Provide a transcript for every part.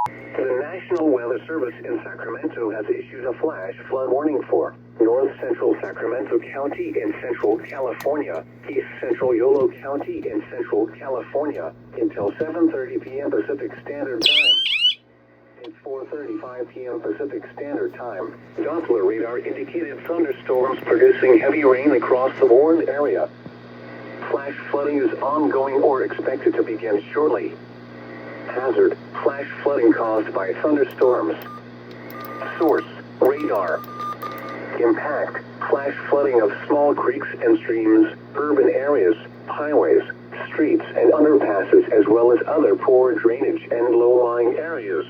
The National Weather Service in Sacramento has issued a flash flood warning for North Central Sacramento County in Central California, East Central Yolo County in Central California until 7:30 p.m. Pacific Standard Time. At 4:35 p.m. Pacific Standard Time, Doppler radar indicated thunderstorms producing heavy rain across the warned area. Flash flooding is ongoing or expected to begin shortly. Hazard: flash flooding caused by thunderstorms. Source: radar. Impact: flash flooding of small creeks and streams, urban areas, highways, streets, and underpasses, as well as other poor drainage and low-lying areas.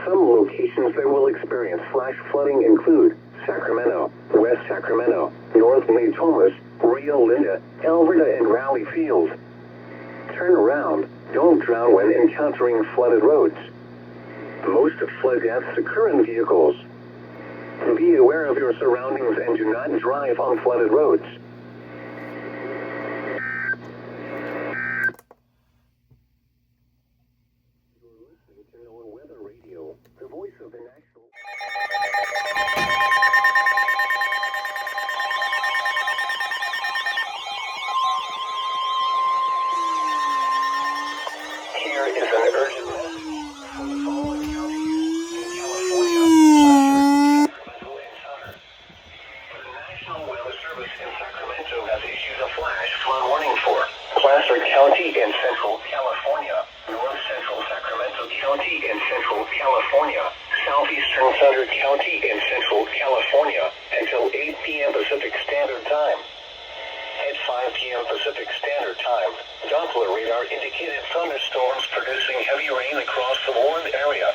Some locations that will experience flash flooding include Sacramento, West Sacramento, North Natomas, Rio Linda, Alberta, and Raleigh Field. Turn around. Don't drown when encountering flooded roads. Most flood deaths occur in vehicles. Be aware of your surroundings and do not drive on flooded roads. You're listening to NOAA Weather Radio, the voice of the national... Here is an urgent message from the following counties in California, Sacramento, and Sutter. The National Weather Service in Sacramento has issued a flash flood warning for Placer County in Central California, North Central Sacramento County in Central California, Southeastern Sutter County in Central California until 8 p.m. Pacific Standard Time. At 5 p.m. Pacific Standard Time, Doppler radar indicated thunderstorms producing heavy rain across the warned area.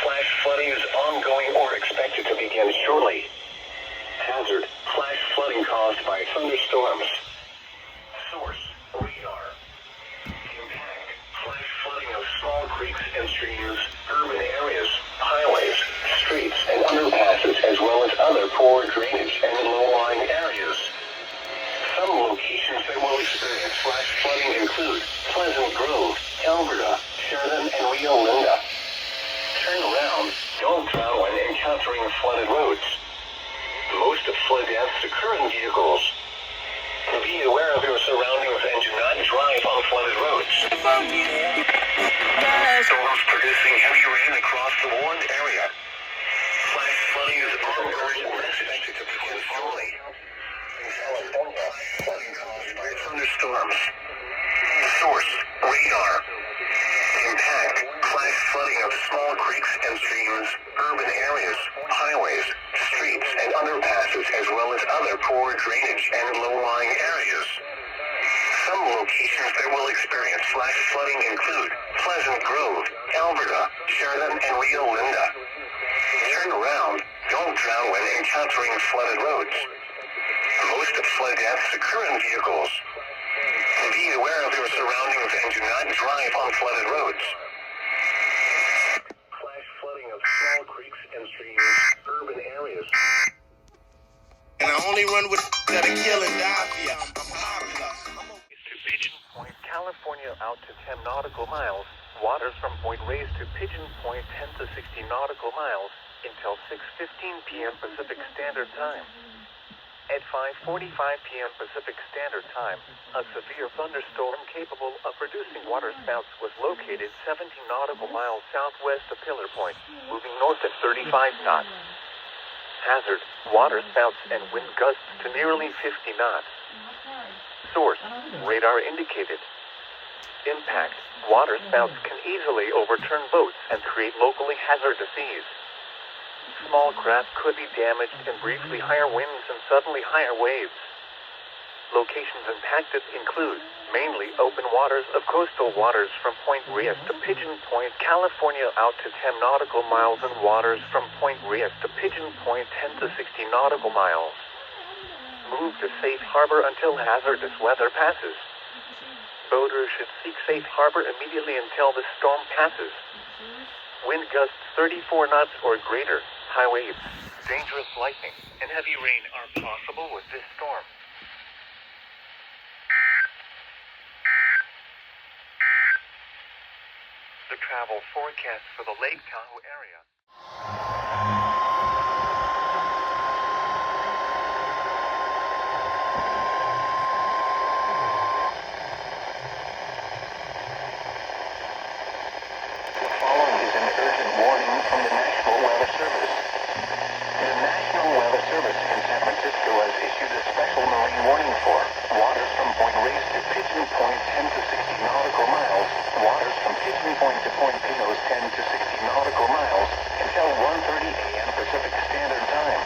Flash flooding is ongoing or expected to begin shortly. Hazard: flash flooding caused by thunderstorms. Source: radar. Impact: flash flooding of small creeks and streams, urban areas, highways, streets, and underpasses, as well as other poor drainage and low-lying areas. Some locations that will experience flash flooding include Pleasant Grove, Alberta, Sheridan, and Rio Linda. Turn around. Don't drown when encountering flooded roads. Most flood deaths occur in vehicles. Be aware of your surroundings and do not drive on flooded roads. Storms producing heavy rain across the warned area. Flash flooding is ongoing or expected to begin shortly. In California, flooding caused by thunderstorms. Source: radar. Impact: flash flooding of small creeks and streams, urban areas, highways, streets, and underpasses, as well as other poor drainage and low-lying areas. Some locations that will experience flash flooding include Pleasant Grove, Alberta, Sheridan, and Rio Linda. Turn around. Don't drown when encountering flooded roads. Most flood deaths occur in vehicles. Be aware of your surroundings and do not drive on flooded roads. Flash flooding of small creeks and streams, urban areas. And I only run with that are killing Dacia. I'm popular. To Pigeon Point, California, out to 10 nautical miles. Waters from Point Reyes to Pigeon Point 10 to 60 nautical miles until 6:15 p.m. Pacific Standard Time. At 5:45 p.m. Pacific Standard Time, a severe thunderstorm capable of producing waterspouts was located 17 nautical miles southwest of Pillar Point, moving north at 35 knots. Hazard: waterspouts and wind gusts to nearly 50 knots. Source: radar indicated. Impact: waterspouts can easily overturn boats and create locally hazardous seas. Small craft could be damaged in briefly higher winds and suddenly higher waves. Locations impacted include mainly open waters of coastal waters from Point Reyes to Pigeon Point, California, out to 10 nautical miles, and waters from Point Reyes to Pigeon Point 10 to 60 nautical miles. Move to safe harbor until hazardous weather passes. Boaters should seek safe harbor immediately until the storm passes. Wind gusts 34 knots or greater. High waves, dangerous lightning, and heavy rain are possible with this storm. The travel forecast for the Lake Tahoe area. The following is an urgent warning from the National Weather Service. The National Weather Service in San Francisco has issued a special marine warning for waters from Point Reyes to Pigeon Point 10 to 60 nautical miles, waters from Pigeon Point to Point Pinos 10 to 60 nautical miles until 1:30 a.m. Pacific Standard Time.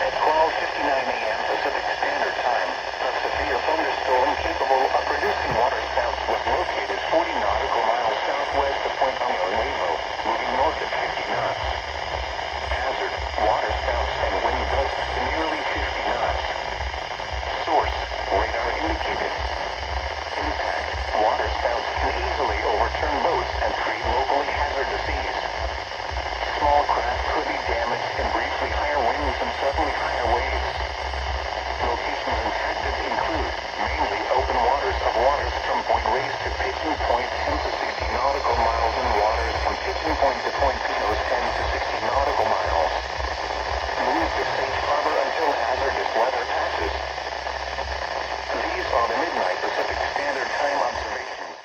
At 12:59 a.m. Pacific Standard Time, a severe thunderstorm capable of producing waterspouts was located 40 nautical miles southwest of Point Nuevo, moving north at 50 knots. Hazard, waterspouts and wind gusts to nearly 50 knots. Source, radar indicated. Impact, waterspouts can easily overturn boats and create locally hazardous seas. Small craft could be damaged in briefly higher winds and suddenly higher waves. Locations impacted include mainly open waters from Point Reyes to Pigeon Point 10 to 60 nautical miles and waters from Pigeon Point to Point Pinos 10 to 60 nautical miles. Move to safe harbor until hazardous weather passes. These are the midnight Pacific Standard Time observations.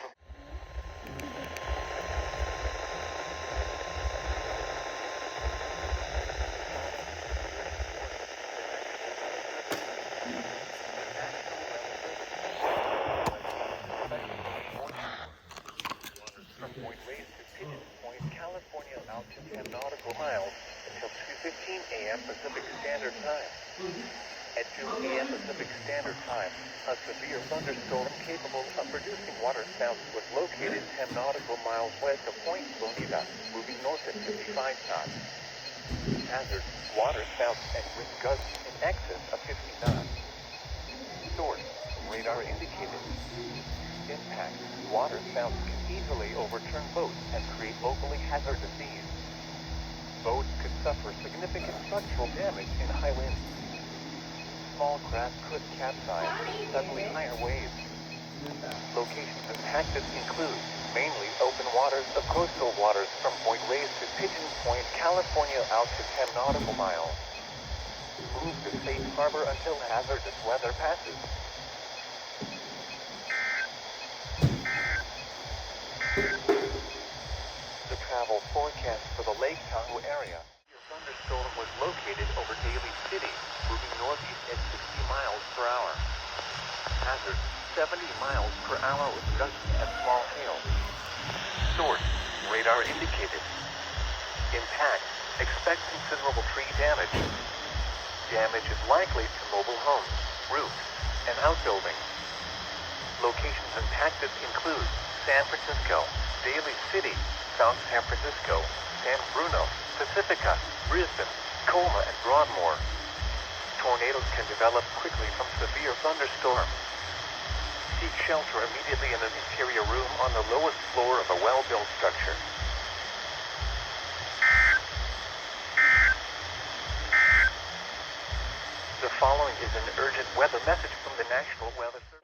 From Point Reyes to Pigeon Point, California, out to 10 nautical miles until 2:15 a.m. Pacific Standard Time. At 2 p.m. Pacific Standard Time, a severe thunderstorm capable of producing waterspouts was located 10 nautical miles west of Point Bonita, moving north at 55 knots. Hazard, waterspouts and wind gusts in excess of 50 knots. Source, radar indicated. Impact, waterspouts can easily overturn boats and create locally hazardous seas. Boats could suffer significant structural damage in high winds. Small craft could capsize in suddenly higher waves. Locations impacted include mainly open waters of coastal waters from Point Reyes to Pigeon Point, California, out to 10 nautical miles. Move to safe harbor until hazardous weather passes. The travel forecast for the Lake Tahoe area. Your thunderstorm was located over Daly City, moving northeast at 60 miles per hour. Hazard, 70 miles per hour with gusts and small hail. Source, radar indicated. Impact, expect considerable tree damage. Damage is likely to mobile homes, roofs, and outbuildings. Locations impacted include San Francisco, Daly City, South San Francisco, San Bruno, Pacifica, Brisbane, Colma, and Broadmoor. Tornadoes can develop quickly from severe thunderstorms. Seek shelter immediately in an interior room on the lowest floor of a well-built structure. The following is an urgent weather message from the National Weather Service.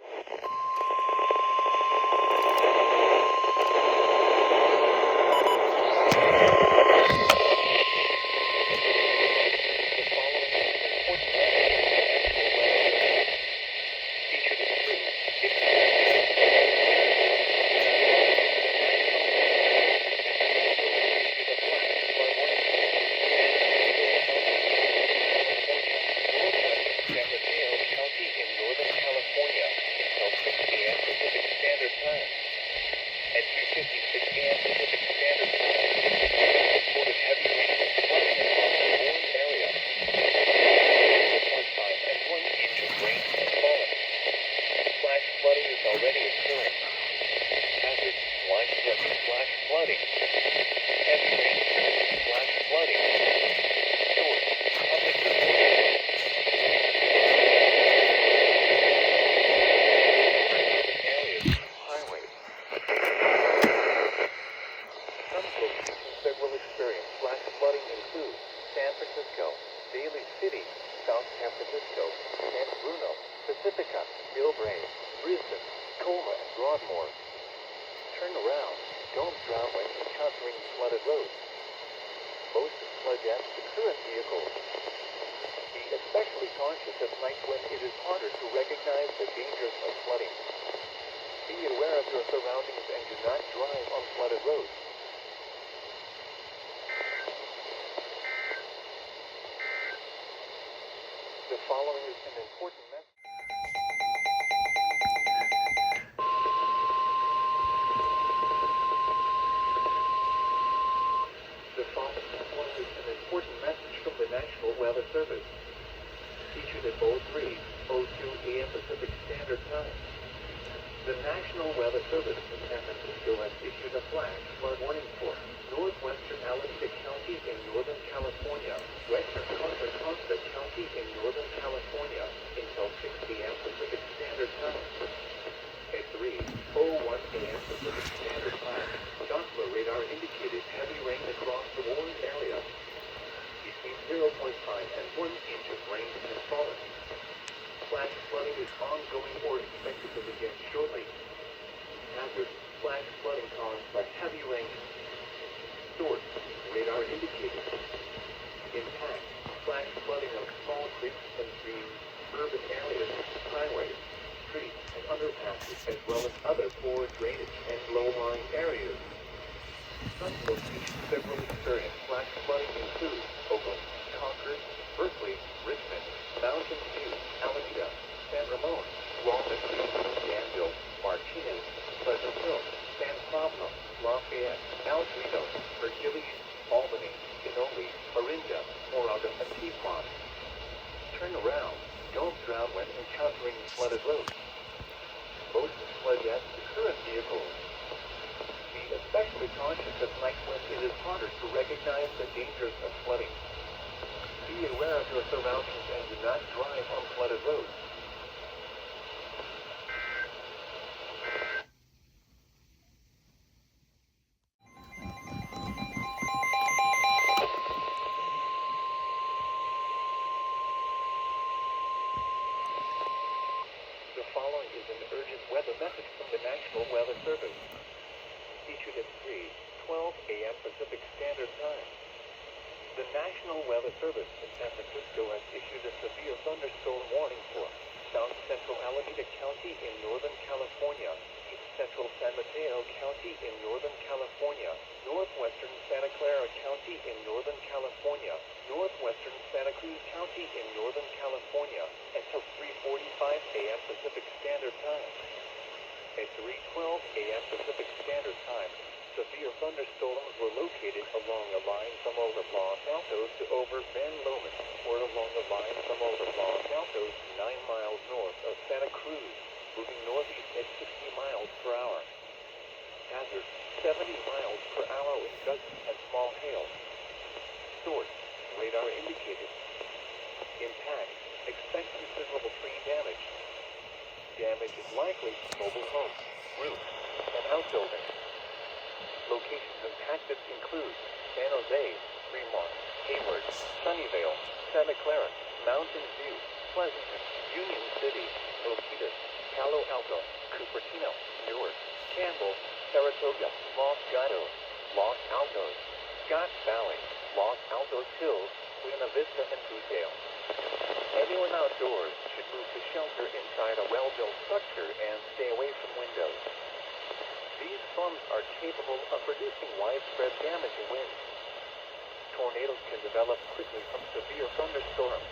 Daly City, South San Francisco, San Bruno, Pacifica, Gilbert, Brisbane, Colma, and Broadmoor. Turn around. don't drown when encountering flooded roads. Most flood deaths occur in vehicles. Be especially cautious at night when it is harder to recognize the dangers of flooding. Be aware of your surroundings and do not drive on flooded roads. The following is an important message. The following is an important message from the National Weather Service. Issued at 03:02 a.m. Pacific Standard Time. The National Weather Service in San Francisco has issued a flash flood warning for northwestern Alameda County in Northern California, western Contra Costa County in Northern California until 6 p.m. Pacific Standard Time. At 3:01 a.m. Pacific Standard Time, Doppler radar indicated heavy rain across the warned area. Between 0.5 and 1 inch of rain has fallen. Flash flooding is ongoing or expected to begin shortly. Hazard: flash flooding caused by heavy rain. Source: radar indicated. Impact: flash flooding of small creeks and streams, urban areas, highways, streets, and underpasses, as well as other poor drainage and low-lying areas. Some locations that will experience flash flooding include Oakland, Concord, Berkeley, Richmond, Mountain View, Alameda, San Ramon, Walnut Creek, Danville, Martinez, Pleasant Hill, San Pablo, Lafayette, El Reno, Virginia, Albany, Canoli, Orinda, Moraga, and Piedmont. Turn around. Don't drown when encountering flooded roads. Most flood deaths occur in vehicles. Be especially cautious at night when it is harder to recognize the dangers of flooding. Be aware of your surroundings and do not drive on flooded roads. The following is an urgent weather message from the National Weather Service. Issued at 3:12 a.m. Pacific Standard Time. The National Weather Service in San Francisco has issued a severe thunderstorm warning for South Central Alameda County in Northern California, East Central San Mateo County in Northern California, Northwestern Santa Clara County in Northern California, Northwestern Santa Cruz County in Northern California, until 3:45 a.m. Pacific Standard Time. At 3:12 a.m. Pacific Standard Time, severe thunderstorms were located along a line from over Los Altos to over Ben Lomond, or along the line from over Los Altos to 9 miles north of Santa Cruz, moving northeast at 60 miles per hour. Hazard: 70 miles per hour with gusts and small hail. Source: radar indicated. Impact: expect considerable tree damage. Damage is likely to mobile homes, roofs, and outbuildings. Locations impacted include San Jose, Fremont, Hayward, Sunnyvale, Santa Clara, Mountain View, Pleasanton, Union City, Milpitas, Palo Alto, Cupertino, Newark, Campbell, Saratoga, Los Gatos, Los Altos, Scotts Valley, Los Altos Hills, Buena Vista, and Fruitdale. Anyone outdoors should move to shelter inside a well-built structure and stay away from windows. These storms are capable of producing widespread damage and winds. Tornadoes can develop quickly from severe thunderstorms.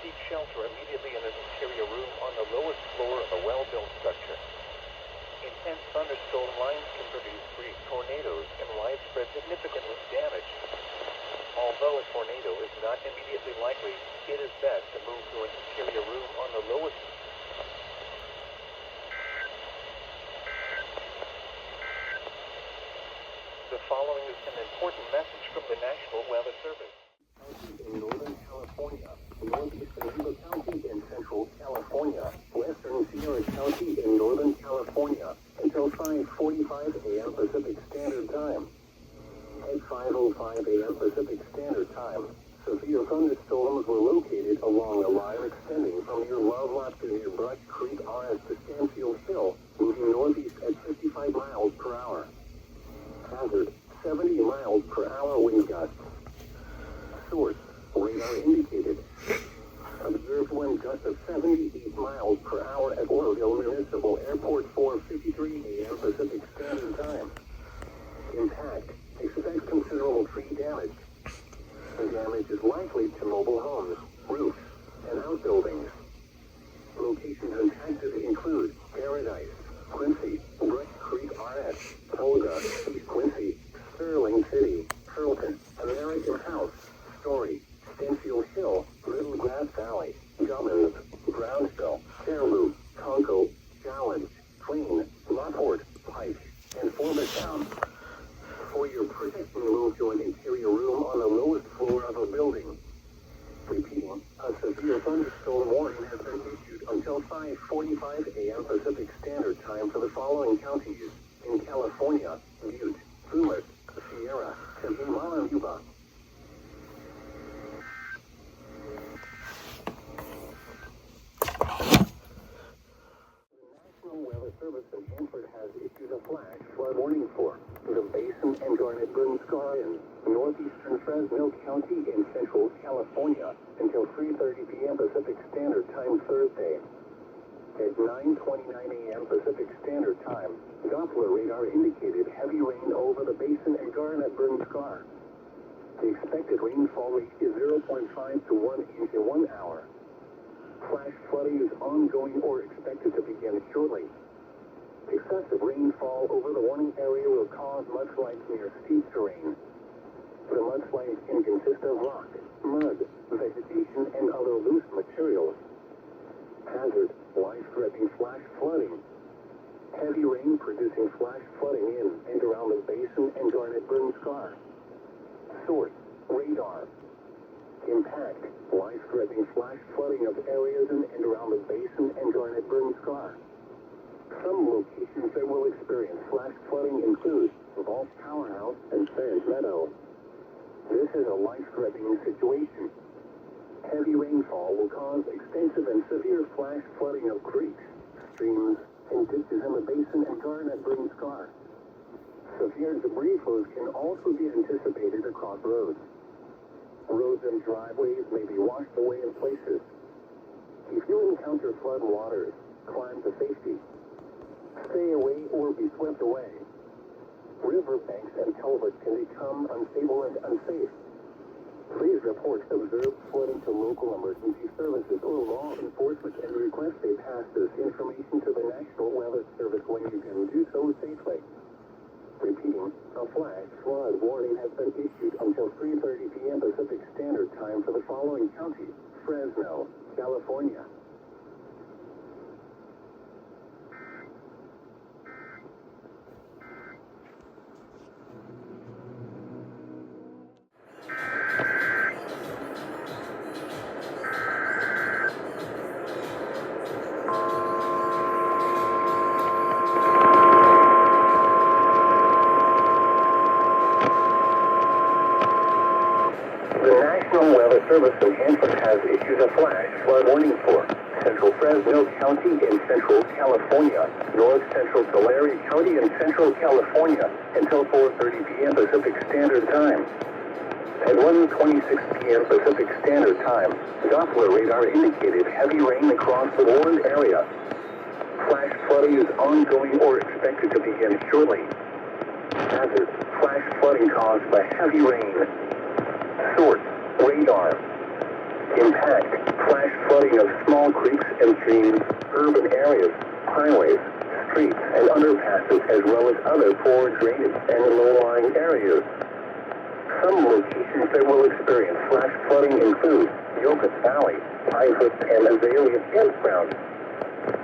Seek shelter immediately in an interior room on the lowest floor of a well-built structure. Intense thunderstorm lines can produce brief tornadoes and widespread significant damage. Although a tornado is not immediately likely, it is best to move to an interior room on the lowest. The following is an important message from the National Weather Service. In Northern California, Northeast Ventura County in Central California, Western Sierra County in Northern California, until 5:45 a.m. Pacific Standard Time. At 5:05 a.m. Pacific Standard Time, severe thunderstorms were located along a line extending from near Lovelock to near Brush Creek RS to Stanfield Hill, moving northeast at 55 miles per hour. Hazard, 70 miles per hour wind gusts. Source, radar indicated. Observed wind gusts of 78 miles per hour at Oroville Municipal Airport, 4:53 a.m. Pacific Standard Time. Impact, expect considerable tree damage. The damage is likely to mobile homes, roofs, and outbuildings. Locations impacted include Paradise, Quincy, Brick Creek RS, Tolga, East Quincy, Sterling City, Carlton, American House, Story, Stanfield Hill, Little Grass Valley, Gummins, Brownsville, Caribou, Conco, Challenge, Clean, Lockport, Pike, and Formertown. For your protection, move to an interior room on the lowest floor of a building. Repeating, a severe thunderstorm warning has been issued until 5:45 a.m. Pacific Standard Time for the following counties in California: Butte, Pumas, Sierra, and Himalaya. Weather Service in Hanford has issued a flash flood warning for the Basin and Garnet Burn Scar in northeastern Fresno County in central California until 3:30 p.m. Pacific Standard Time Thursday. At 9:29 a.m. Pacific Standard Time, Doppler radar indicated heavy rain over the Basin and Garnet Burn Scar. The expected rainfall rate is 0.5 to 1 inch in 1 hour. Flash flooding is ongoing or expected to begin shortly. Excessive rainfall over the warning area will cause mudslides near steep terrain. The mudslides can consist of rock, mud, vegetation, and other loose materials. Hazard, life-threatening flash flooding. Heavy rain producing flash flooding in and around the Basin and Garnet Burn Scar. Source, radar. Impact, life-threatening flash flooding of areas in and around the Basin and Garnet Burn Scar. Some locations that will experience flash flooding include Vault Powerhouse and Ferris Meadow. This is a life-threatening situation. Heavy rainfall will cause extensive and severe flash flooding of creeks, streams, and ditches in the Basin and Garnet Burn Scar. Severe debris flows can also be anticipated across roads. Roads and driveways may be washed away in places. If you encounter flood waters, climb to safety. Stay away or be swept away. Riverbanks and culverts can become unstable and unsafe. Please report observed flooding to local emergency services or law enforcement and request they pass this information to the National Weather Service when you can do so safely. Repeating, a flash flood warning has been issued until 3:30 p.m. Pacific Standard Time for the following counties: Fresno, California. Service in Hanford has issued a flash flood warning for central Fresno County in central California, north central Tulare County in central California until 4:30 p.m. Pacific Standard Time. At 1:26 p.m. Pacific Standard Time, Doppler radar indicated heavy rain across the warned area. Flash flooding is ongoing or expected to begin shortly. Hazard, flash flooding caused by heavy rain. Source, radar. Impact, flash flooding of small creeks and streams, urban areas, highways, streets, and underpasses, as well as other poor drainage and low-lying areas. Some locations that will experience flash flooding include Yokas Valley, Pinehurst, and Azalea Campground.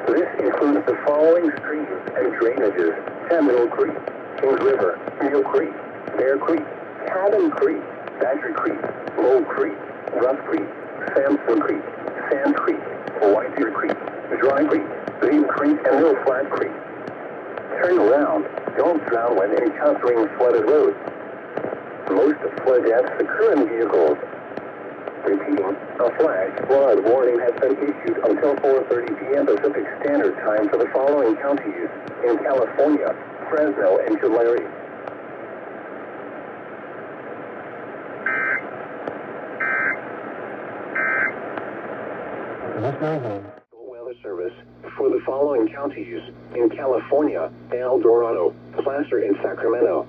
This includes the following streams and drainages: Seminole Creek, Kings River, Mill Creek, Bear Creek, Cabin Creek, Badger Creek, Low Creek, Rough Creek, Samson Creek, Sand Creek, Whitebeard Creek, Dry Creek, Beaver Creek, and Little Flat Creek. Turn around. Don't drown when encountering flooded roads. Most of flood deaths occur in vehicles. Repeating, a flash flood warning has been issued until 4:30 p.m. Pacific Standard Time for the following counties in California: Fresno and Tulare. Weather Service for the following counties in California: El Dorado, Placer, and Sacramento.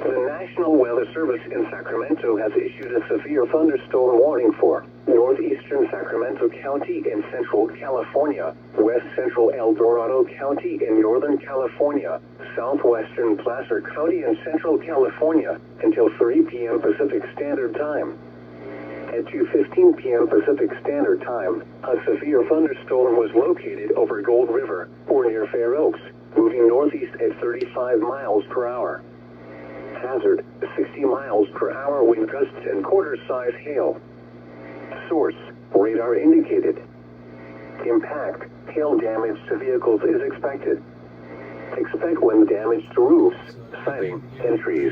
The National Weather Service in Sacramento has issued a severe thunderstorm warning for northeastern Sacramento County in Central California, west central El Dorado County in Northern California, southwestern Placer County in Central California until 3 p.m. Pacific Standard Time. At 2:15 p.m. Pacific Standard Time, a severe thunderstorm was located over Gold River or near Fair Oaks, moving northeast at 35 miles per hour. Hazard: 60 miles per hour wind gusts and quarter-size hail. Source: radar indicated. Impact: hail damage to vehicles is expected. Expect wind damage to roofs, siding, and trees.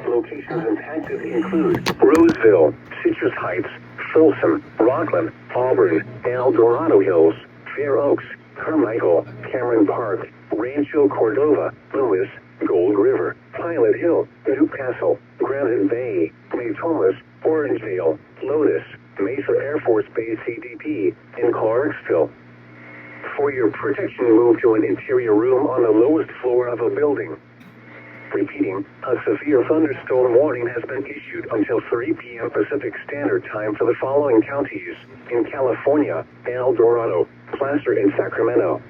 Locations impacted include Roseville, Citrus Heights, Folsom, Rockland, Auburn, El Dorado Hills, Fair Oaks, Carmichael, Cameron Park, Rancho Cordova, Lewis, Gold River, Pilot Hill, New Castle, Granite Bay, Thomas, Orangevale, Lotus, Mesa Air Force Base CDP, and Clarksville. For your protection, move to an interior room on the lowest floor of a building. Repeating, a severe thunderstorm warning has been issued until 3 p.m. Pacific Standard Time for the following counties in California: El Dorado, Placer, and Sacramento.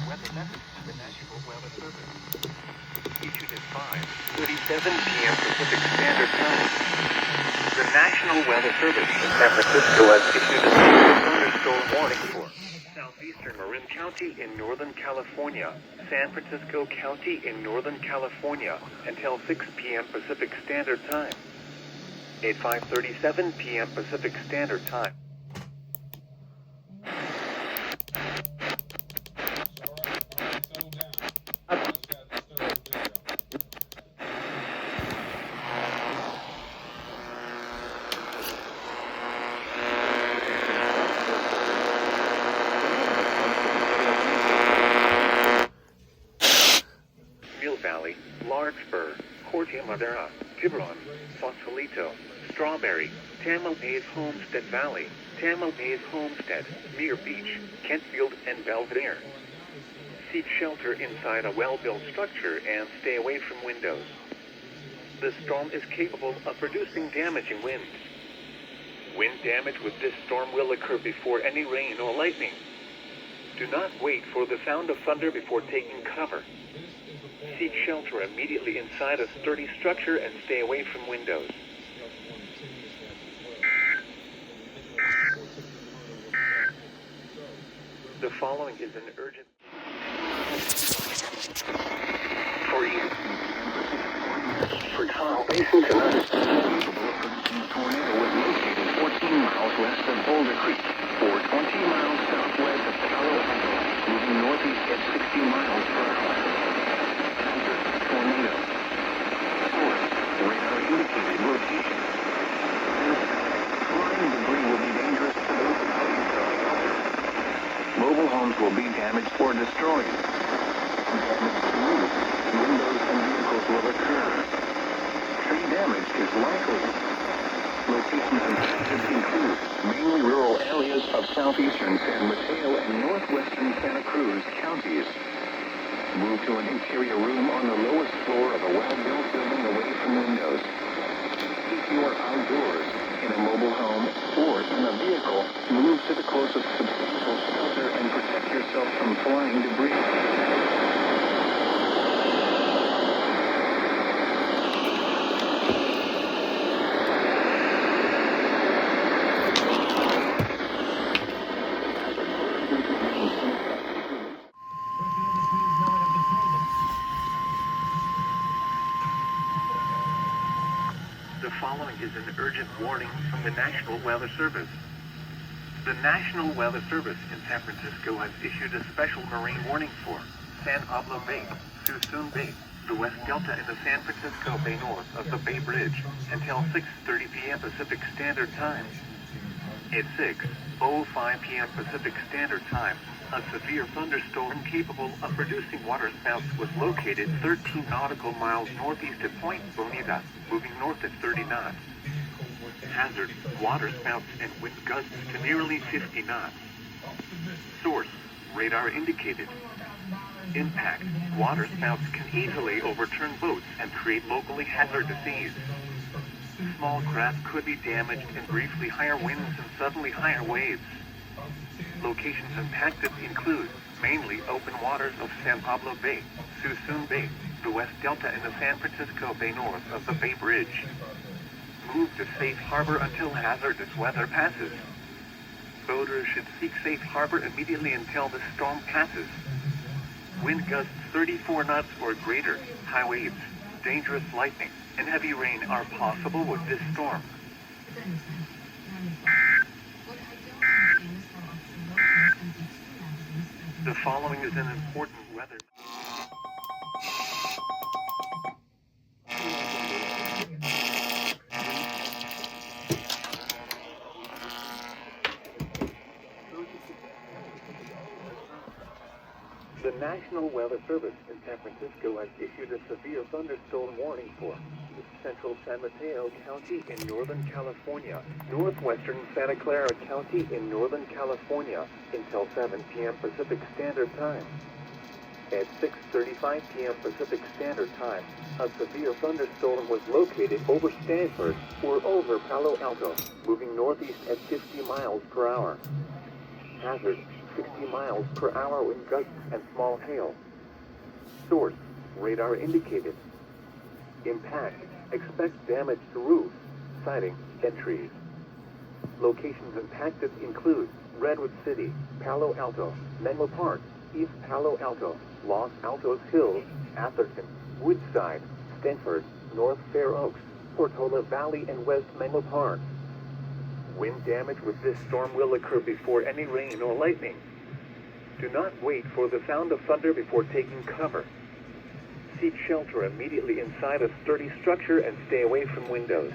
Weather message from the National Weather Service. Issued at 5:37 p.m. Pacific Standard Time. The National Weather Service in San Francisco has issued a severe thunderstorm warning for southeastern Marin County in Northern California, San Francisco County in Northern California until 6 p.m. Pacific Standard Time. At 5:37 p.m. Pacific Standard Time. Valley, Larkspur, Corte Madera, Tiburon, Sausalito, Strawberry, Tamalpais Homestead Valley, Tamalpais Homestead, Muir Beach, Kentfield, and Belvedere. Seek shelter inside a well-built structure and stay away from windows. This storm is capable of producing damaging winds. Wind damage with this storm will occur before any rain or lightning. Do not wait for the sound of thunder before taking cover. Seek shelter immediately inside a sturdy structure and stay away from windows. The following is an urgent for you. For Tahoe Basin tonight. Tornado was located 14 miles west of Boulder Creek, or 20 miles southwest of Colorado, moving northeast at 60 miles per hour. Tornado. Source: radar indicated location. Flying debris will be dangerous to those without shelter. Mobile homes will be damaged or destroyed. Damage to roofs, windows, and vehicles will occur. Tree damage is likely. Locations impacted include mainly rural areas of southeastern San Mateo and northwestern Santa Cruz counties. Move to an interior room on the lowest floor of a well-built building away from windows. If you are outdoors, in a mobile home, or in a vehicle, move to the closest substantial shelter and protect yourself from flying debris. The following is an urgent warning from the National Weather Service. The National Weather Service in San Francisco has issued a special marine warning for San Pablo Bay, Suisun Bay, the West Delta in the San Francisco Bay north of the Bay Bridge until 6:30 p.m. Pacific Standard Time. At 6:05 p.m. Pacific Standard Time, A severe thunderstorm capable of producing waterspouts was located 13 nautical miles northeast of Point Bonita, moving north at 30 knots. Hazard, waterspouts and wind gusts to nearly 50 knots. Source, radar indicated. Impact, waterspouts can easily overturn boats and create locally hazardous seas. Small craft could be damaged in briefly higher winds and suddenly higher waves. Locations impacted include mainly open waters of San Pablo Bay, Suisun Bay, the West Delta and the San Francisco Bay north of the Bay Bridge. Move to safe harbor until hazardous weather passes. Boaters should seek safe harbor immediately until the storm passes. Wind gusts 34 knots or greater, high waves, dangerous lightning, and heavy rain are possible with this storm. The following is an important weather. The National Weather Service in San Francisco has issued a severe thunderstorm warning for central San Mateo County in Northern California, northwestern Santa Clara County in Northern California until 7 p.m. Pacific Standard Time. At 6:35 p.m. Pacific Standard Time, a severe thunderstorm was located over Stanford or over Palo Alto, moving northeast at 50 miles per hour. Hazard, 60 miles per hour wind gusts and small hail. Source, radar indicated. Impact, expect damage to roofs, siding, and trees. Locations impacted include Redwood City, Palo Alto, Menlo Park, East Palo Alto, Los Altos Hills, Atherton, Woodside, Stanford, North Fair Oaks, Portola Valley, and West Menlo Park. Wind damage with this storm will occur before any rain or lightning. Do not wait for the sound of thunder before taking cover. Seek shelter immediately inside a sturdy structure and stay away from windows.